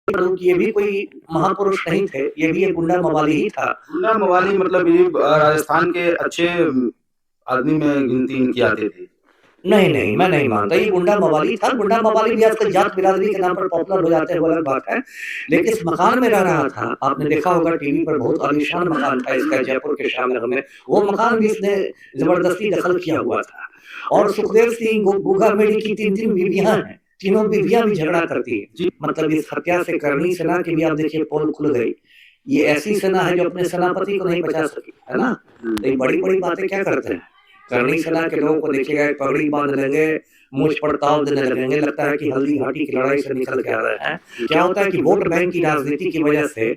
करूँ कि ये भी कोई महापुरुष नहीं थे, ये भी एक गुंडा मवाली ही था। मुन्ना मवाली मतलब ये राजस्थान के अच्छे आदमी में गिनती इनकी आती थी। नहीं, नहीं, मैं नहीं मानता, ये गुंडा मवाली था। गुंडा मवाली भी आजकल जात बिरादरी के नाम पर पॉपुलर हो जाते हैं, वो अलग बात है। लेकिन इस मकान में रह रहा था, आपने देखा होगा टीवी पर, बहुत आलीशान मकान था इसका जयपुर के श्यामनगर में। वो मकान भी इसने ज़बरदस्ती दखल किया हुआ था। और सुखदेव सिंह गुगा मेडी की 3-3 बीवियाँ हैं, तीनों बीवियाँ भी झगड़ा करती हैं। जी। मतलब इस हत्या से करणी सेना की भी आप देखिए पोल खुल गई। ये ऐसी सेना है जो अपने सेनापति को नहीं बचा सकी, है ना? तो ये बड़ी-बड़ी बातें क्या करते हैं? करणी सेना के लोगों को देखिएगा, पगड़ी बांध लेंगे, मूंछ पर ताव देने लगेंगे, लगता है कि हल्दी घाटी की लड़ाई से निकल के आ रहे हैं। क्या होता है कि वोट बैंक की राजनीति की वजह से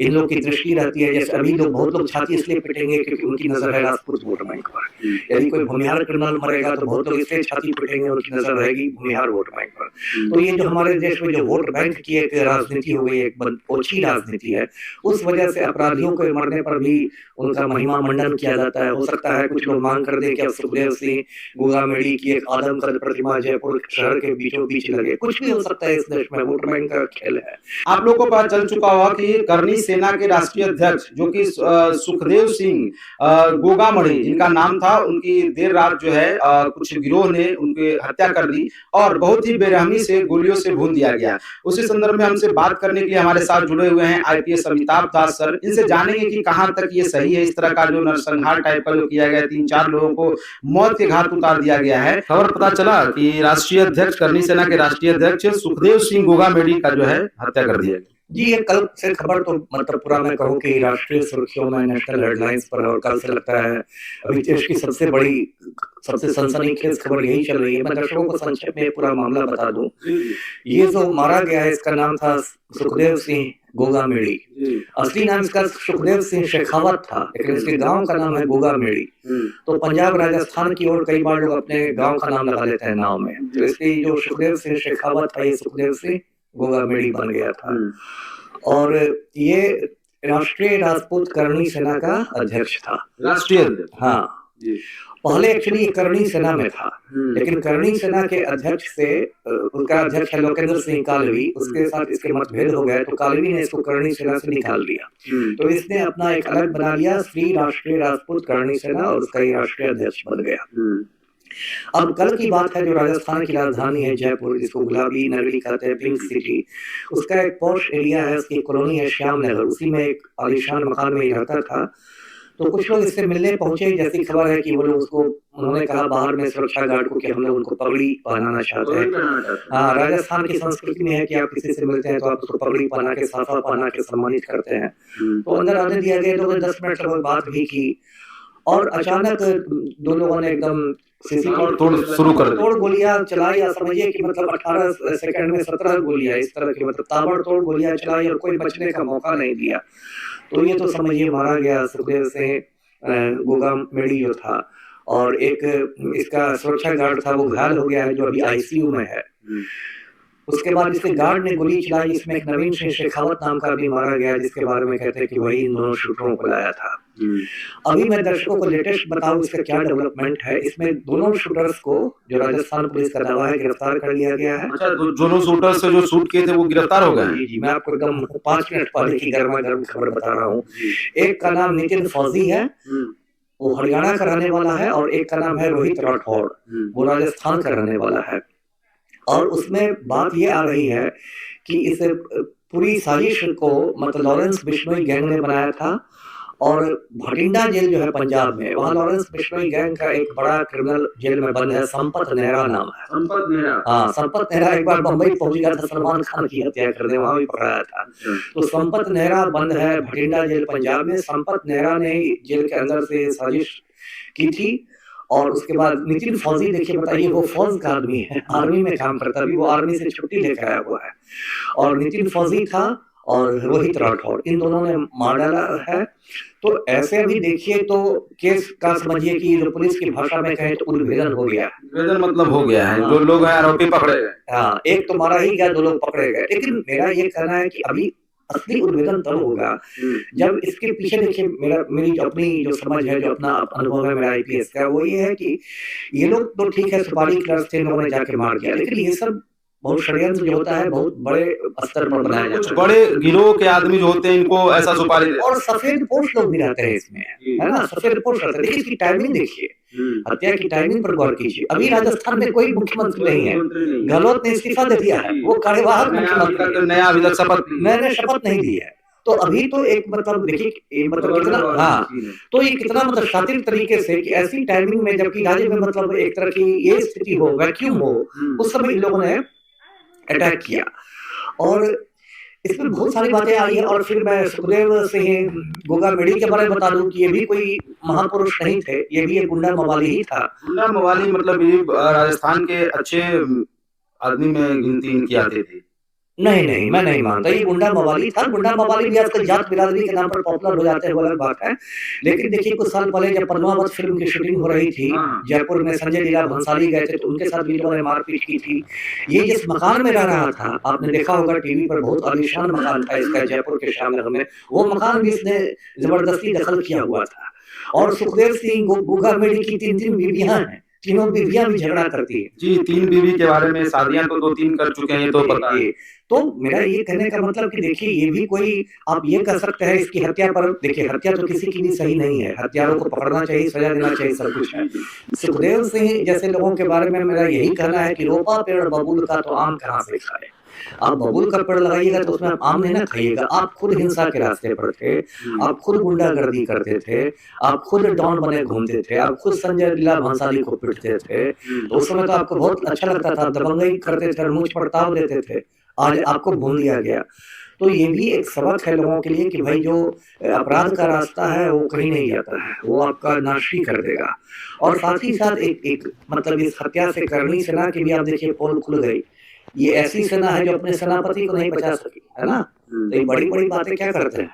इन लोग की दृष्टि रहती है, जैसे अभी लोग बहुत लोग छाती इसलिए पीटेंगे क्योंकि उनकी नजर है राजपूत वोट बैंक पर। यदि कोई भूमिहार क्रिमिनल मरेगा तो बहुत लोग इसलिए छाती पीटेंगे, उनकी नजर रहेगी भूमिहार वोट बैंक पर। तो ये जो हमारे देश में जो वोट बैंक की एक राजनीति हो गई, एक ओछी राजनीति है, उस वजह से अपराधियों के मरने पर भी उनका महिमा मंडन किया जाता है। हो सकता है कुछ लोग मांग कर दे कि अब सुखदेव सिंह गुगामेड़ी की एक आदमकद प्रतिमा जयपुर शहर के बीचों बीच लगे। कुछ भी हो सकता है, इस देश में वोट बैंक का खेल है। आप लोगों को पता चल चुका होगा कि करनी सेना के राष्ट्रीय अध्यक्ष जो कि सुखदेव सिंह गोगामणि जिनका नाम था, उनकी देर रात जो है कुछ गिरोह ने उनकी हत्या कर दी और बहुत ही बेरहमी से गोलियों से भून दिया गया। उसी संदर्भ में हमसे बात करने के लिए हमारे साथ जुड़े हुए हैं आईपीएस अमिताभ दास सर। इनसे जानेंगे कि कहां तक ये सही है, इस तरह का जो नरसंहार टाइप का जो किया गया, 3-4 लोगों को मौत के घाट उतार दिया गया है। खबर पता चला कि राष्ट्रीय अध्यक्ष, करनी सेना के राष्ट्रीय अध्यक्ष सुखदेव सिंह गोगामेडी का जो है हत्या कर दिया गया। जी, ये कल से खबर तो मतलब पूरा मैं कहूँ कि राष्ट्रीय सुर्खियों में, नेशनल हेडलाइंस पर, और कल से लगता है अभी देश की सबसे बड़ी, सबसे सनसनीखेज खबर यही चल रही है। मैं दर्शकों को संक्षेप में पूरा मामला बता दूं। ये जो मारा गया है इसका नाम था सुखदेव सिंह गोगामेड़ी। असली नाम इसका सुखदेव सिंह शेखावत था, लेकिन इसके गांव का नाम है गोगामेड़ी। तो पंजाब राजस्थान की ओर कई बार लोग अपने गांव का नाम लगा लेते हैं नाम में, तो इसलिए जो सुखदेव सिंह शेखावत था, ये सुखदेव सिंह गोगामेड़ी बन गया था। और ये राष्ट्रीय राजपूत करणी सेना का अध्यक्ष था। राष्ट्रीय अध्यक्ष, हाँ, पहले एक्चुअली करणी सेना में था, लेकिन करणी सेना के अध्यक्ष से उनका अध्यक्ष है लोकेंद्र सिंह कालवी, उसके साथ इसके मतभेद हो गए तो कालवी ने इसको करणी सेना से निकाल दिया। तो इसने अपना एक अलग बना लिया, श्री राष्ट्रीय राजपूत करणी सेना, और उसका ये राष्ट्रीय अध्यक्ष बन गया। अब कल की बात है, जो राजस्थान की राजधानी है जयपुर, जिसको गुलाबी नगरी कहते हैं, पिंक सिटी, उसका एक पॉश एरिया है, उसकी कॉलोनी है श्यामनगर, उसी में एक आलीशान मकान में ही रहता था। तो कुछ लोग इससे मिलने पहुंचे, जैसी खबर है कि वो लोग उसको, उन्होंने कहा बाहर में सुरक्षा गार्ड को कि हम लोग उनको पगड़ी पहनाना चाहते हैं। हाँ, राजस्थान की संस्कृति में है कि आप किसी से मिलते हैं तो आप उसको पगड़ी पहना के, साफा पहना के सम्मानित करते हैं। तो अंदर आने दिया गया, तो 10 मिनट तक बात भी की, और अचानक दो लोगों ने एकदम तोड़ गोलियां चलाई, या समझिए कि मतलब 18 सेकंड में 17 गोलियां, इस तरह की मतलब ताबड़तोड़ गोलियां चलाई और कोई बचने का मौका नहीं दिया। तो ये तो समझिए मारा गया सुखदेव सिंह गोगामेड़ी जो था, और एक इसका सुरक्षा गार्ड था, वो घायल हो गया है, जो अभी आईसीयू में है। उसके बाद इसके गार्ड ने गोली चलाई, इसमें एक नवीन सिंह शेखावत नाम का भी मारा गया, जिसके बारे में कहते हैं कि वही इन दोनों शूटरों को लाया था। अभी मैं दर्शकों को लेटेस्ट बताऊं इसका क्या डेवलपमेंट है। इसमें दोनों शूटर्स को, जो राजस्थान पुलिस का दावा है, गिरफ्तार कर लिया गया है। अच्छा, दोनों शूटर्स से जो शूट किए थे वो गिरफ्तार हो गए? जी, मैं आपको एकदम 5 मिनट पहले की गर्मा गर्म खबर बता रहा हूँ। एक का नाम नितिन फौजी है, वो हरियाणा का रहने वाला है, और एक का नाम है रोहित राठौड़, वो राजस्थान का रहने वाला है। और उसमें बात ये आ रही है कि इस पूरी साजिश को मतलब लॉरेंस बिश्नोई गैंग ने बनाया था, और भटिंडा जेल जो है पंजाब में, वहाँ लॉरेंस बिश्नोई गैंग का एक बड़ा क्रिमिनल जेल में बंद है, संपत नेहरा नाम है। संपत नेहरा? हाँ, संपत नेहरा एक बार बंबई पहुंच गया था सलमान खान की हत्या करने, वहां भी पकड़ाया था। तो संपत नेहरा बंद है भटिंडा जेल पंजाब में। संपत नेहरा ने जेल के अंदर से साजिश की थी, और उसके बाद नितिन फौजी, देखिए बताइए, वो फौज का आदमी है, आर्मी में काम करता है, अभी वो आर्मी से छुट्टी लेकर आया हुआ है। और नितिन फौजी था और रोहित राठौड़, इन दोनों ने मार डाला है। तो ऐसे अभी देखिए तो केस का समझिए कि जो पुलिस की भाषा में कहे तो उद्भेदन हो गया। उद्भेदन मतलब हो गया है, जो लोग हैं आरोपी पकड़े गए। हाँ, एक तो मारा ही गया, 2 लोग पकड़े गए। लेकिन मेरा ये कहना है कि अभी असली उद्भेदन तब होगा जब इसके पीछे, देखिए मेरी अपनी जो समझ है, जो अपना अनुभव है मेरा आईपीएस का, वो ये है कि ये लोग तो ठीक है सुपारी क्लर्क थे, लोगों ने जाके मार दिया, लेकिन ये सब बहुत षड्यंत्र जो होता है बहुत बड़े स्तर पर बनाया कुछ जाता है। बड़े गिरोह के आदमी जो होते हैं इनको ऐसा सुपारी देते और सफेद पोश लोग भी रहते हैं इसमें, है ना, सफेद पोश रहते हैं। देखिए इसकी टाइमिंग देखिए, हत्या की टाइमिंग पर गौर कीजिए। अभी राजस्थान में कोई मुख्यमंत्री नहीं है, गहलोत ने इस्तीफा दे दिया है, वो कार्यवाहक मुख्यमंत्री है, नया अभी तक शपथ मैंने शपथ नहीं दी है। तो अभी तो एक मतलब देखिए मतलब कितना, हाँ, तो ये कितना मतलब शातिर तरीके से कि ऐसी टाइमिंग में जबकि राज्य में मतलब एक तरह की ये स्थिति हो, वैक्यूम हो, उस समय इन लोगों ने अटैक किया। और इसमें बहुत सारी बातें आई है। और फिर मैं सुखदेव सिंह गोगामेडी के बारे में बता दूं कि ये भी कोई महापुरुष नहीं थे, ये भी एक गुंडा मवाली ही था। गुंडा मवाली मतलब ये राजस्थान के अच्छे आदमी में गिनती इनकी आती थी। नहीं, मैं नहीं मानता ये गुंडा मवाली था। गुंडा मवाली भी आजकल जात बिरादरी के नाम पर पॉपुलर हो जाते हैं, वो अलग बात है। लेकिन देखिए कुछ साल पहले जब पद्मावत फिल्म की शूटिंग हो रही थी जयपुर में, संजय लीला भंसाली गए थे, तो उनके साथ भी लोगों ने मारपीट की थी। ये जिस मकान में रह रहा था, आपने देखा होगा टीवी पर, बहुत आलीशान मकान था इसका जयपुर के श्यामनगर में, वो मकान भी इसने जबरदस्ती दखल किया हुआ था। और सुखदेव सिंह गोगामेडी की 3 बीवियां हैं, तीनों बीवियां भी झगड़ा करती है जी। 3 बीवी के बारे में, शादियां तो 2-3 कर चुके हैं, ये तो पता है। तो मेरा ये कहने का मतलब कि देखिए ये भी कोई, आप ये कर सकते हैं इसकी हत्या पर, देखिए हत्या तो किसी की भी सही नहीं है, हत्यारों को पकड़ना चाहिए, सजा देना चाहिए, सब कुछ है। सुखदेव सिंह जैसे लोगों के बारे में मेरा यही कहना है कि रोपा पेड़ बबूल का तो आम कहाँ से खाए। आप बबूल का पेड़ लगाइएगा तो उसमें आम नहीं ना खाइएगा। आप खुद हिंसा के रास्ते पर थे, आप खुद गुंडागर्दी करते थे, आप खुद डॉन बने घूमते थे, आप खुद संजय लीला भंसाली को पीटते थे। तो उस समय तो आपको बहुत अच्छा लगता था, दबंगई करते थे, मुझ पड़ताव देते थे। आज आपको भूल दिया गया। तो ये भी एक सबक है लोगों के लिए कि भाई जो अपराध का रास्ता है वो कहीं नहीं जाता है, वो आपका नाश ही कर देगा। और साथ ही साथ एक मतलब इस हत्या से करनी सेना की भी आप देखिए पोल खुल गई। ये ऐसी सेना है जो अपने सेनापति को नहीं बचा सकी, है ना। तो ये बड़ी बड़ी बातें क्या करते हैं,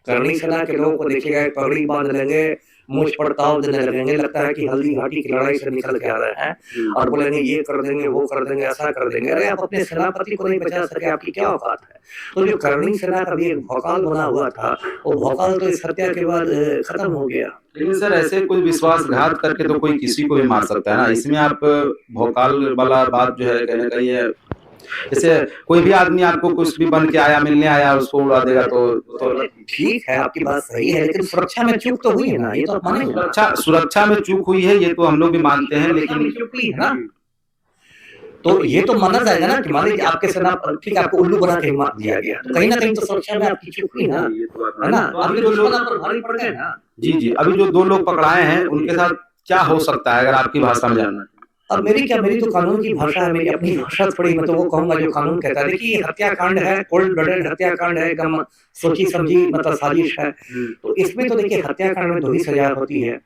करनी सेना के लोगों को देखिएगा पगड़ी बांध लेंगे, मुझ पड़ताव देने लगेंगे, लगता है कि हल्दी घाटी की लड़ाई से निकल के आ रहे हैं, और बोलेंगे ये कर देंगे, वो कर देंगे, ऐसा कर देंगे। अरे आप अपने सेनापति को नहीं बचा सके, आपकी क्या औकात है। तो जो करनी सेना का भी एक भौकाल बना हुआ था, वो भौकाल तो इस हत्या के बाद खत्म हो गया। लेकिन सर ऐसे कोई विश्वासघात करके तो कोई किसी को भी मार सकता है ना, इसमें आप भौकाल वाला बात जो है कहने का ये, जैसे कोई भी आदमी आपको कुछ भी बन के आया, मिलने आया, उसको उड़ा देगा तो ठीक है, आपकी बात सही है, लेकिन सुरक्षा में चूक तो हुई है ना, ये तो आप मानेंगे। सुरक्षा में चूक हुई है, ये तो हम लोग भी मानते हैं, लेकिन चूक हुई है ना, तो ये तो माना जाएगा ना कि मान लीजिए आपके सेना ठीक है, आपको उल्लू बना के मार दिया गया, तो कहीं ना कहीं तो सुरक्षा में आपकी चूक हुई ना, है ना। अभी तो लोग पर भारी पड़ गए ना। जी। अभी जो 2 लोग पकड़ाए हैं उनके साथ क्या हो सकता है, अगर आपकी भाषा में जानना। अब मेरी तो कानून की भाषा है, मेरी अपनी भाषा थोड़ी, मैं तो वो कहूंगा जो कानून कहता है। देखिए हत्याकांड है, कोल्ड ब्लडेड हत्याकांड है, एकदम सोची समझी मतलब साजिश है। तो इसमें तो देखिए हत्याकांड में 2 ही सजा होती है,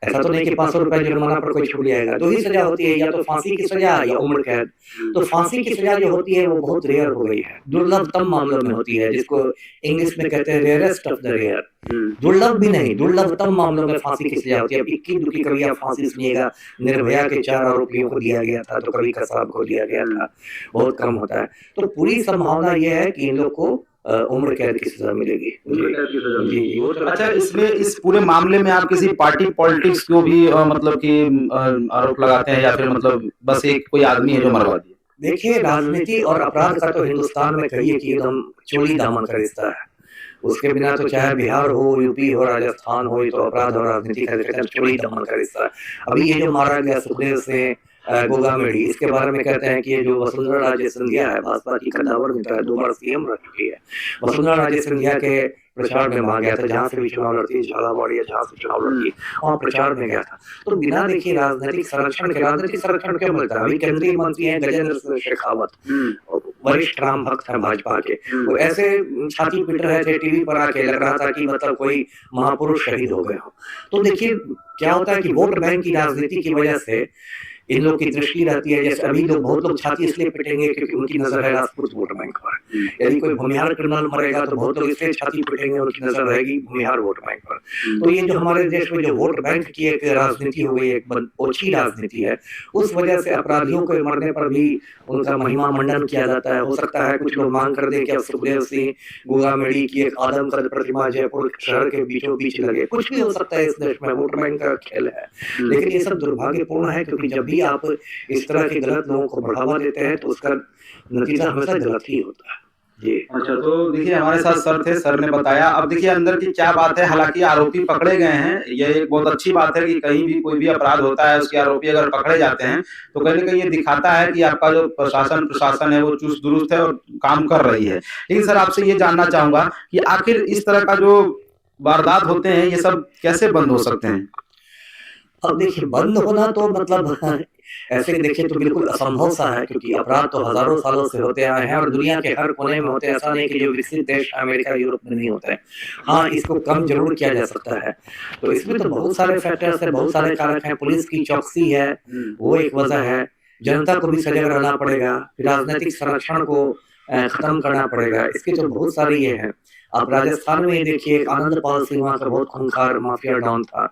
ऐसा तो नहीं कि 500 रुपए जुर्माना पर कोई छूट जाएगा। 2 ही सजा होती है, या तो फांसी की सजा या उम्र कैद। तो फांसी की सजा जो होती है वो बहुत रेयर हो गई है, दुर्लभतम मामलों में होती है, जिसको इंग्लिश में कहते हैं रेयरेस्ट ऑफ द रेयर। दुर्लभ भी नहीं, दुर्लभतम मामलों में फांसी की सजा होती है। अब इक्की दुखी कभी आप फांसी सुनिएगा, निर्भया के 4 आरोपियों को दिया गया था, तो कभी कसाब को दिया गया था, बहुत कम होता है। तो पूरी संभावना यह है कि इन लोग को उम्र कैद की सजा मिलेगी। जी। अच्छा, इसमें इस पूरे मामले में आप किसी पार्टी पॉलिटिक्स को भी मतलब कि आरोप लगाते हैं, या फिर मतलब बस एक कोई आदमी है जो मरवा दिया। देखिए राजनीति और अपराध का तो हिंदुस्तान में कहिए कि एकदम चोली दामन का रिश्ता है। उसके बिना तो चाहे बिहार हो, यूपी हो, राजस्थान हो, तो अपराध और राजनीति का चोली दामन का रिश्ता है। अभी ये जो मारा गया सुखदेव सिंह गोगामेडी, इसके बारे में कहते हैं कि ये जो वसुंधरा राजे सिंधिया है, भाजपा की कद्दावर नेता है, 2 बार सीएम रह चुकी है। वसुंधरा राजे सिंधिया के प्रचार में वहां गया था, जहां से भी चुनाव लड़ती, झालावाड़ या जहां से चुनाव लड़ती, वहां प्रचार में गया था। तो बिना देखिए राजनीतिक संरक्षण क्यों मिलता है। अभी केंद्रीय मंत्री हैं गजेंद्र सिंह शेखावत, वरिष्ठ राम भक्त है भाजपा के, वो ऐसे छाती पीट रहे थे टीवी पर आके, लग रहा था कि मतलब कोई महापुरुष शहीद हो गए हो। तो देखिए क्या होता है कि वोट बैंक की राजनीति की वजह से इन लोग की दृष्टि रहती है। जैसे अभी लोग बहुत लोग छाती इसलिए पिटेंगे क्योंकि उनकी नजर है राजपूत वोट बैंक पर, यदि कोई भूमिहार क्रिमिनल मरेगा तो बहुत लोग इसलिए छाती पीटेंगे, उनकी नजर रहेगी भूमिहार वोट बैंक पर। तो ये जो हमारे देश में जो वोट बैंक की एक राजनीति हो गई, एक ओछी राजनीति है, उस वजह से अपराधियों के मरने पर भी उनका महिमा मंडन किया जाता है। हो सकता है कुछ लोग मांग कर दे कि अब सुखदेव सिंह गोगामेड़ी की एक आदमकद प्रतिमा जयपुर शहर के बीचों बीच लगे, कुछ भी हो सकता है इस देश में, वोट बैंक का खेल है। लेकिन ये सब दुर्भाग्यपूर्ण है, क्योंकि जब भी आप इस तरह के गलत लोगों को बढ़ावा देते हैं तो उसका नतीजा हमेशा गलत ही होता है। जी अच्छा, तो देखिए हमारे साथ सर थे, सर ने बताया। अब देखिए अंदर की क्या बात है, हालांकि आरोपी पकड़े गए हैं, ये एक बहुत अच्छी बात है कि कहीं भी कोई भी अपराध होता है उसके आरोपी अगर पकड़े जाते हैं तो कहीं ना कहीं ये दिखाता है कि आपका जो प्रशासन है वो चुस्त दुरुस्त है और काम कर रही है। लेकिन सर आपसे ये जानना चाहूंगा कि आखिर इस तरह का जो वारदात होते हैं ये सब कैसे बंद हो सकते हैं? अब देखिए बंद होना तो मतलब ऐसे देखिए तो बिल्कुल असंभव सा है, क्योंकि अपराध तो हजारों सालों से होते आए हैं और दुनिया के हर कोने में होते हैं। ऐसा नहीं कि जो विकसित देश अमेरिका यूरोप में नहीं होते हैं। हाँ, इसको कम जरूर किया जा सकता है। तो इसमें तो बहुत सारे फैक्टर्स है, बहुत सारे कारक हैं। पुलिस की चौकसी है, वो एक वजह है। जनता को भी सजग रहना पड़ेगा, राजनीतिक संरक्षण को खत्म करना पड़ेगा। इसके तो बहुत सारी ये है। आप राजस्थान में देखिए, आनंद पाल सिंह वहाँ का बहुत खूंखार माफिया डॉन था।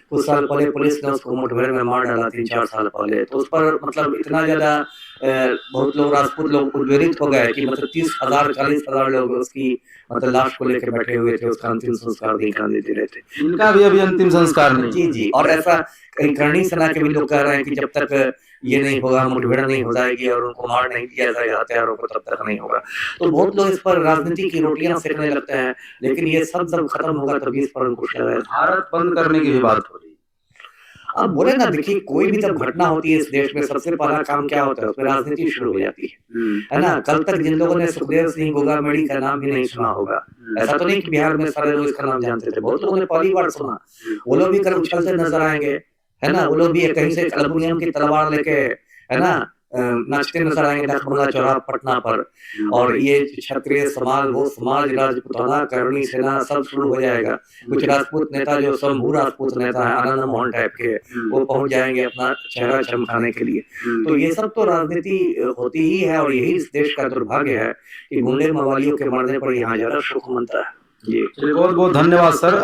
कुछ साल पहले पुलिस ने उसको मुठभेड़ में मार डाला, 3-4 साल पहले। तो उस पर मतलब इतना ज्यादा बहुत लोग राजपूत लोग उद्वेलित हो गए कि मतलब 30,000 40,000 लोग उसकी मतलब लाश को लेकर बैठे हुए थे, उसका अंतिम संस्कार नहीं करने दे रहे थे। इनका भी अभी अंतिम संस्कार नहीं। जी जी, और ऐसा कहीं करणी सेना के भी लोग कह रहे हैं कि जब तक ये नहीं होगा, मुठभेड़ नहीं हो जाएगी और उनको मार नहीं दिया जाएगा हथियारों को, तब तक नहीं होगा। तो बहुत लोग इस पर राजनीति की रोटियां सेकने लगते हैं, लेकिन ये सब जब खत्म होगा तभी इस पर अंकुश लगाया। भारत बंद करने की भी बात हो रही है। अब बोले ना, देखिए कोई भी जब घटना होती है इस देश में, सबसे पहला काम क्या होता है, उसमें राजनीति शुरू हो जाती है ना। कल तक जिन लोगों ने सुखदेव सिंह गोगामेड़ी का नाम भी नहीं सुना होगा, ऐसा तो नहीं कि बिहार में सारे लोग इसका नाम जानते थे, बहुत लोगों ने पहली बार सुना। वो लोग भी कल उछलते नजर आएंगे, है ना। वो लोग भी कहीं से एल्युमिनियम की तलवार लेके, है ना, नाचते नजर आएंगे नखबंगा चौराहा पटना पर। और ये क्षत्रिय समाज, वो समाज, राजपूताना, करणी सेना सब शुरू हो जाएगा। कुछ राजपूत नेता जो शंभू राजपूत नेता है, आनंद मोहन टाइप के, वो पहुंच जाएंगे अपना चेहरा चमकाने के लिए। तो ये सब तो राजनीति होती ही है, और यही इस देश का दुर्भाग्य है कि गुंडे मवालियों के मरने पर यहाँ ज्यादा शोक मनता है। जी बहुत बहुत धन्यवाद सर।